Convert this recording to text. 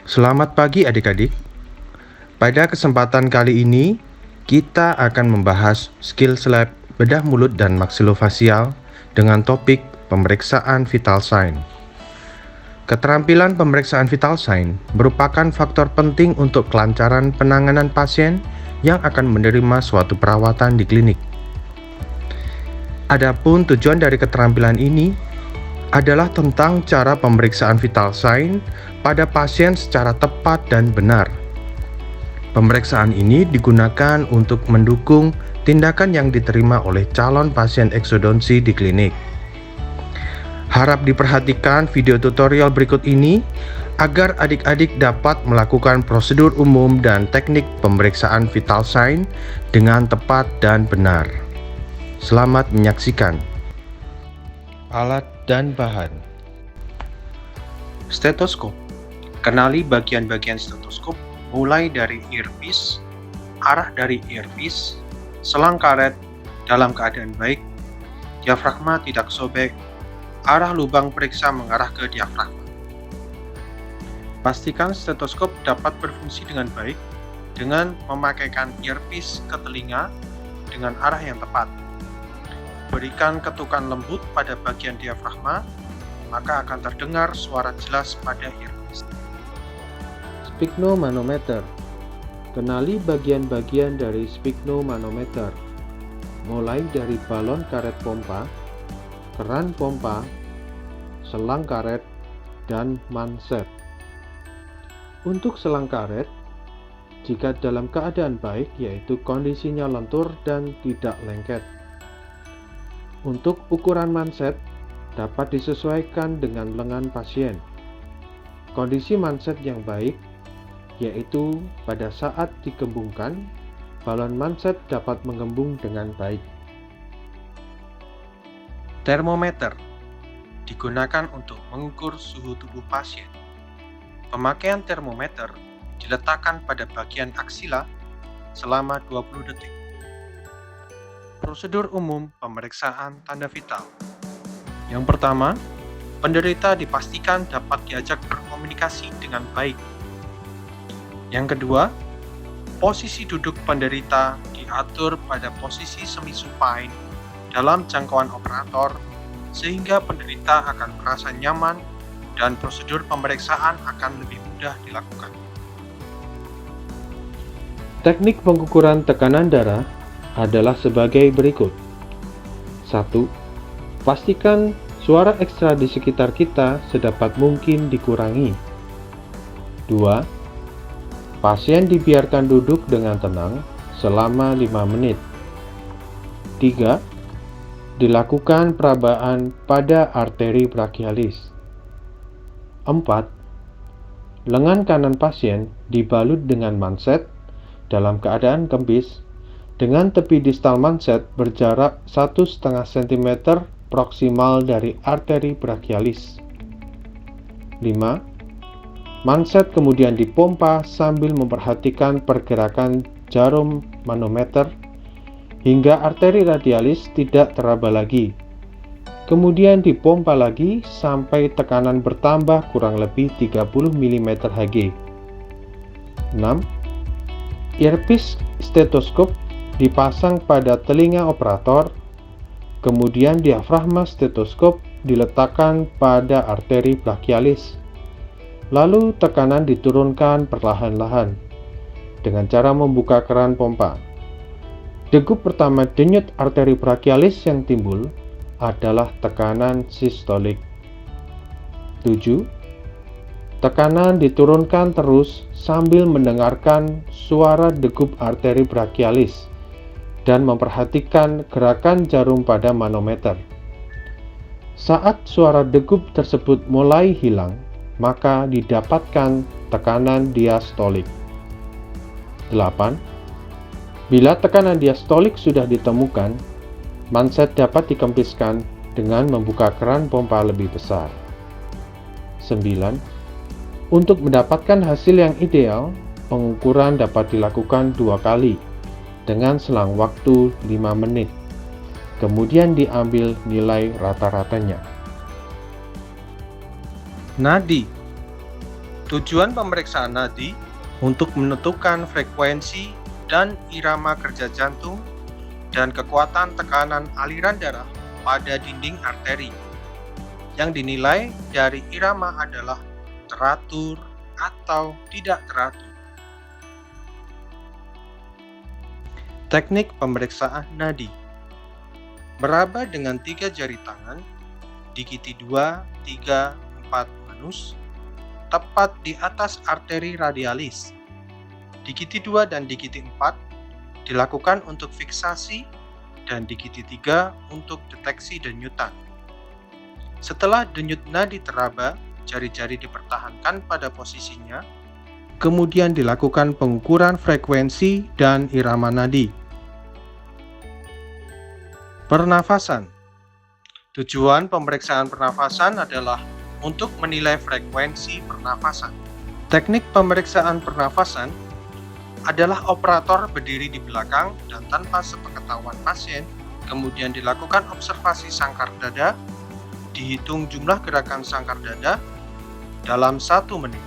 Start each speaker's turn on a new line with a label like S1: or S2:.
S1: Selamat pagi adik-adik. Pada kesempatan kali ini, kita akan membahas skill lab bedah mulut dan maksilofasial dengan topik pemeriksaan vital sign. Keterampilan pemeriksaan vital sign merupakan faktor penting untuk kelancaran penanganan pasien yang akan menerima suatu perawatan di klinik. Adapun tujuan dari keterampilan ini adalah tentang cara pemeriksaan vital sign pada pasien secara tepat dan benar. Pemeriksaan ini digunakan untuk mendukung tindakan yang diterima oleh calon pasien eksodonsi di klinik. Harap diperhatikan video tutorial berikut ini agar adik-adik dapat melakukan prosedur umum dan teknik pemeriksaan vital sign dengan tepat dan benar. Selamat menyaksikan. Alat dan bahan. Stetoskop. Kenali bagian-bagian stetoskop mulai dari earpiece, arah dari earpiece, selang karet dalam keadaan baik, diafragma tidak sobek, arah lubang periksa mengarah ke diafragma. Pastikan stetoskop dapat berfungsi dengan baik dengan memakaikan earpiece ke telinga dengan arah yang tepat. Berikan ketukan lembut pada bagian diafragma, maka akan terdengar suara jelas pada earpiece.
S2: Sphygmomanometer. Kenali bagian-bagian dari sphygmomanometer, mulai dari balon karet pompa, keran pompa, selang karet, dan manset. Untuk selang karet, jika dalam keadaan baik, yaitu kondisinya lentur dan tidak lengket. Untuk ukuran manset, dapat disesuaikan dengan lengan pasien. Kondisi manset yang baik, yaitu pada saat digembungkan, balon manset dapat menggembung dengan baik.
S1: Termometer digunakan untuk mengukur suhu tubuh pasien. Pemakaian termometer diletakkan pada bagian aksila selama 20 detik. Prosedur umum pemeriksaan tanda vital. Yang pertama, penderita dipastikan dapat diajak berkomunikasi dengan baik. Yang kedua, posisi duduk penderita diatur pada posisi semi supine dalam jangkauan operator sehingga penderita akan merasa nyaman dan prosedur pemeriksaan akan lebih mudah dilakukan.
S2: Teknik pengukuran tekanan darah adalah sebagai berikut. 1. Pastikan suara ekstra di sekitar kita sedapat mungkin dikurangi. 2. Pasien dibiarkan duduk dengan tenang selama 5 menit. 3. Dilakukan perabaan pada arteri brachialis. 4. Lengan kanan pasien dibalut dengan manset dalam keadaan kempis dengan tepi distal manset berjarak 1,5 cm proksimal dari arteri brachialis. 5. Manset kemudian dipompa sambil memperhatikan pergerakan jarum manometer hingga arteri radialis tidak teraba lagi. Kemudian dipompa lagi sampai tekanan bertambah kurang lebih 30 mm Hg. 6. Earpiece stetoskop dipasang pada telinga operator, kemudian diafragma stetoskop diletakkan pada arteri brachialis. Lalu tekanan diturunkan perlahan-lahan dengan cara membuka keran pompa. Degup pertama denyut arteri brachialis yang timbul adalah tekanan sistolik. 7. Tekanan diturunkan terus sambil mendengarkan suara degup arteri brachialis dan memperhatikan gerakan jarum pada manometer. Saat suara degup tersebut mulai hilang, maka didapatkan tekanan diastolik. 8. Bila tekanan diastolik sudah ditemukan, manset dapat dikempiskan dengan membuka keran pompa lebih besar. 9. Untuk mendapatkan hasil yang ideal, pengukuran dapat dilakukan 2 kali dengan selang waktu 5 menit. Kemudian diambil nilai rata-ratanya.
S1: Nadi. Tujuan pemeriksaan nadi untuk menentukan frekuensi dan irama kerja jantung dan kekuatan tekanan aliran darah pada dinding arteri. Yang dinilai dari irama adalah teratur atau tidak teratur. Teknik pemeriksaan nadi. Meraba dengan 3 jari tangan, digiti 2, 3, 4 manus, tepat di atas arteri radialis. Digiti 2 dan digiti 4 dilakukan untuk fiksasi dan digiti 3 untuk deteksi denyutan. Setelah denyut nadi teraba, jari-jari dipertahankan pada posisinya, kemudian dilakukan pengukuran frekuensi dan irama nadi. Pernafasan. Tujuan pemeriksaan pernafasan adalah untuk menilai frekuensi pernafasan. Teknik pemeriksaan pernafasan adalah operator berdiri di belakang dan tanpa sepengetahuan pasien, kemudian dilakukan observasi sangkar dada, dihitung jumlah gerakan sangkar dada dalam 1 menit.